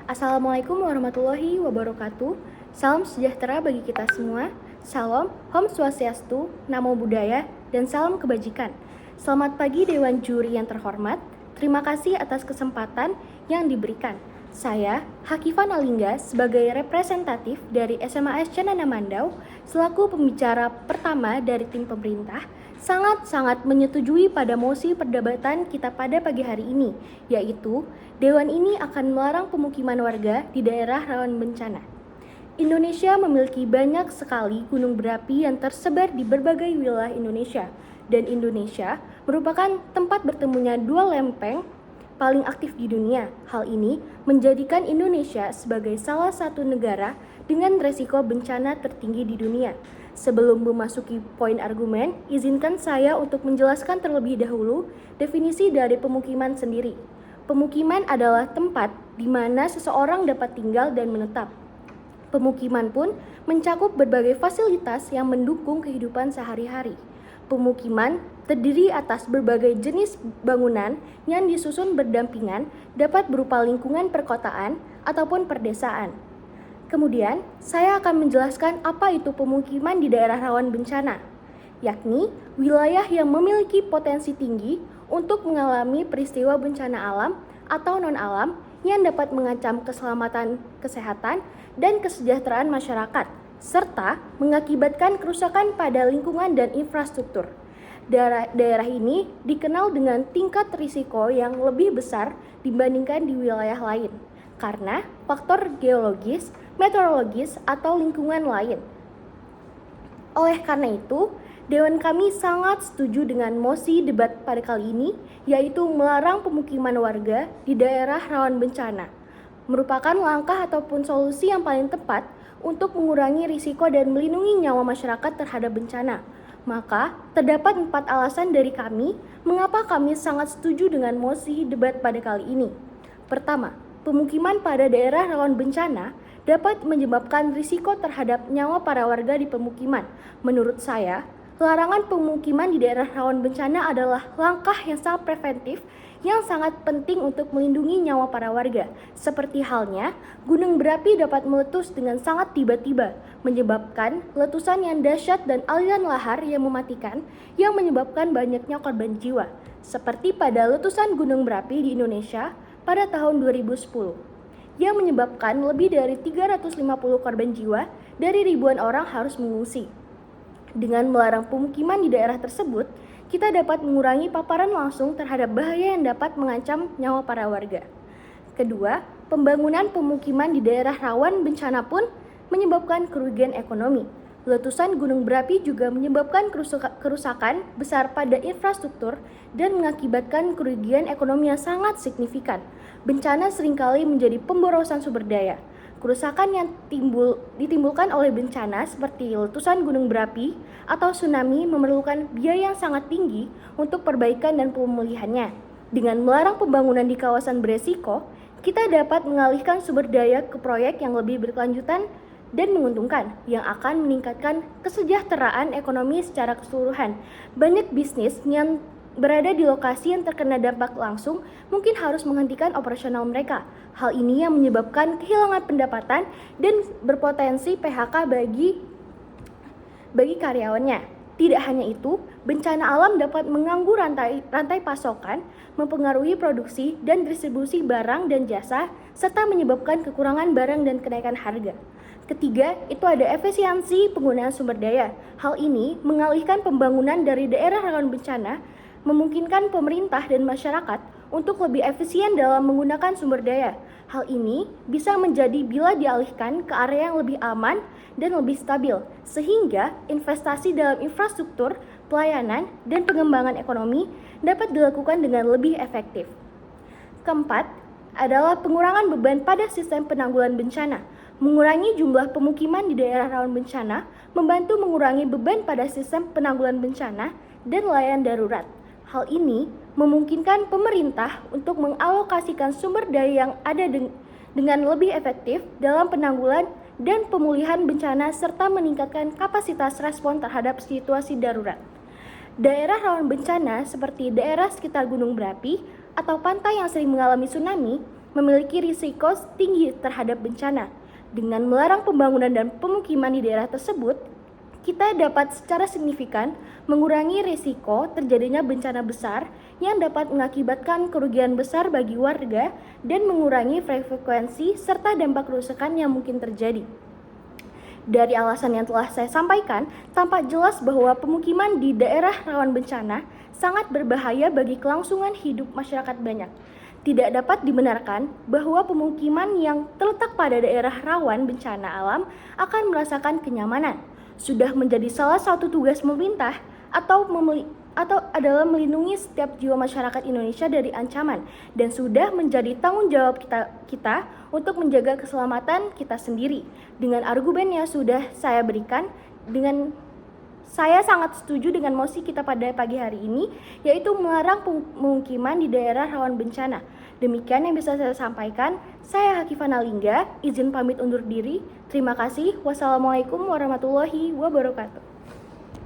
Assalamualaikum warahmatullahi wabarakatuh. Salam sejahtera bagi kita semua. Salam, Om Swastiastu, Namo Buddhaya, dan salam kebajikan. Selamat pagi Dewan Juri yang terhormat. Terima kasih atas kesempatan yang diberikan. Saya, Hakifah Nalingga, sebagai representatif dari SMAS Cenana Mandau, selaku pembicara pertama dari tim pemerintah, sangat-sangat menyetujui pada mosi perdebatan kita pada pagi hari ini, yaitu Dewan ini akan melarang pemukiman warga di daerah rawan bencana. Indonesia memiliki banyak sekali gunung berapi yang tersebar di berbagai wilayah Indonesia, dan Indonesia merupakan tempat bertemunya dua lempeng paling aktif di dunia. Hal ini menjadikan Indonesia sebagai salah satu negara dengan resiko bencana tertinggi di dunia. Sebelum memasuki poin argumen, izinkan saya untuk menjelaskan terlebih dahulu definisi dari pemukiman sendiri. Pemukiman adalah tempat di mana seseorang dapat tinggal dan menetap. Pemukiman pun mencakup berbagai fasilitas yang mendukung kehidupan sehari-hari. Pemukiman terdiri atas berbagai jenis bangunan yang disusun berdampingan, dapat berupa lingkungan perkotaan ataupun perdesaan. Kemudian, saya akan menjelaskan apa itu pemukiman di daerah rawan bencana, yakni wilayah yang memiliki potensi tinggi untuk mengalami peristiwa bencana alam atau non-alam yang dapat mengancam keselamatan, kesehatan, dan kesejahteraan masyarakat, serta mengakibatkan kerusakan pada lingkungan dan infrastruktur. Daerah ini dikenal dengan tingkat risiko yang lebih besar dibandingkan di wilayah lain, karena faktor geologis, meteorologis, atau lingkungan lain. Oleh karena itu, Dewan kami sangat setuju dengan mosi debat pada kali ini, yaitu melarang pemukiman warga di daerah rawan bencana. Merupakan langkah ataupun solusi yang paling tepat untuk mengurangi risiko dan melindungi nyawa masyarakat terhadap bencana. Maka, terdapat 4 alasan dari kami mengapa kami sangat setuju dengan mosi debat pada kali ini. Pertama, pemukiman pada daerah rawan bencana dapat menyebabkan risiko terhadap nyawa para warga di pemukiman. Menurut saya, larangan pemukiman di daerah rawan bencana adalah langkah yang sangat preventif yang sangat penting untuk melindungi nyawa para warga. Seperti halnya, gunung berapi dapat meletus dengan sangat tiba-tiba, menyebabkan letusan yang dahsyat dan aliran lahar yang mematikan yang menyebabkan banyaknya korban jiwa. Seperti pada letusan gunung berapi di Indonesia pada tahun 2010. Yang menyebabkan lebih dari 350 korban jiwa dari ribuan orang harus mengungsi. Dengan melarang pemukiman di daerah tersebut, kita dapat mengurangi paparan langsung terhadap bahaya yang dapat mengancam nyawa para warga. Kedua, pembangunan pemukiman di daerah rawan bencana pun menyebabkan kerugian ekonomi. Letusan gunung berapi juga menyebabkan kerusakan besar pada infrastruktur dan mengakibatkan kerugian ekonomi yang sangat signifikan. Bencana seringkali menjadi pemborosan sumber daya. Kerusakan yang ditimbulkan oleh bencana seperti letusan gunung berapi atau tsunami memerlukan biaya yang sangat tinggi untuk perbaikan dan pemulihannya. Dengan melarang pembangunan di kawasan beresiko, kita dapat mengalihkan sumber daya ke proyek yang lebih berkelanjutan dan menguntungkan, yang akan meningkatkan kesejahteraan ekonomi secara keseluruhan. Banyak bisnis yang berada di lokasi yang terkena dampak langsung mungkin harus menghentikan operasional mereka. Hal ini yang menyebabkan kehilangan pendapatan dan berpotensi PHK bagi karyawannya. Tidak hanya itu, bencana alam dapat mengganggu rantai pasokan, mempengaruhi produksi dan distribusi barang dan jasa, serta menyebabkan kekurangan barang dan kenaikan harga. Ketiga, itu ada efisiensi penggunaan sumber daya. Hal ini mengalihkan pembangunan dari daerah rawan bencana, memungkinkan pemerintah dan masyarakat untuk lebih efisien dalam menggunakan sumber daya. Hal ini bisa menjadi bila dialihkan ke area yang lebih aman dan lebih stabil, sehingga investasi dalam infrastruktur, pelayanan, dan pengembangan ekonomi dapat dilakukan dengan lebih efektif. Keempat, adalah pengurangan beban pada sistem penanggulangan bencana. Mengurangi jumlah pemukiman di daerah rawan bencana membantu mengurangi beban pada sistem penanggulangan bencana dan layanan darurat. Hal ini memungkinkan pemerintah untuk mengalokasikan sumber daya yang ada dengan lebih efektif dalam penanggulangan dan pemulihan bencana serta meningkatkan kapasitas respon terhadap situasi darurat. Daerah rawan bencana seperti daerah sekitar gunung berapi atau pantai yang sering mengalami tsunami memiliki risiko tinggi terhadap bencana. Dengan melarang pembangunan dan pemukiman di daerah tersebut, kita dapat secara signifikan mengurangi risiko terjadinya bencana besar yang dapat mengakibatkan kerugian besar bagi warga dan mengurangi frekuensi serta dampak kerusakan yang mungkin terjadi. Dari alasan yang telah saya sampaikan, tampak jelas bahwa pemukiman di daerah rawan bencana sangat berbahaya bagi kelangsungan hidup masyarakat banyak. Tidak dapat dibenarkan bahwa pemukiman yang terletak pada daerah rawan bencana alam akan merasakan kenyamanan. Sudah menjadi salah satu tugas pemerintah atau adalah melindungi setiap jiwa masyarakat Indonesia dari ancaman, dan sudah menjadi tanggung jawab kita untuk menjaga keselamatan kita sendiri. Dengan argumen yang sudah saya berikan, saya sangat setuju dengan mosi kita pada pagi hari ini, yaitu melarang pemukiman di daerah rawan bencana. Demikian yang bisa saya sampaikan. Saya Hakifana Lingga, izin pamit undur diri. Terima kasih. Wassalamualaikum warahmatullahi wabarakatuh.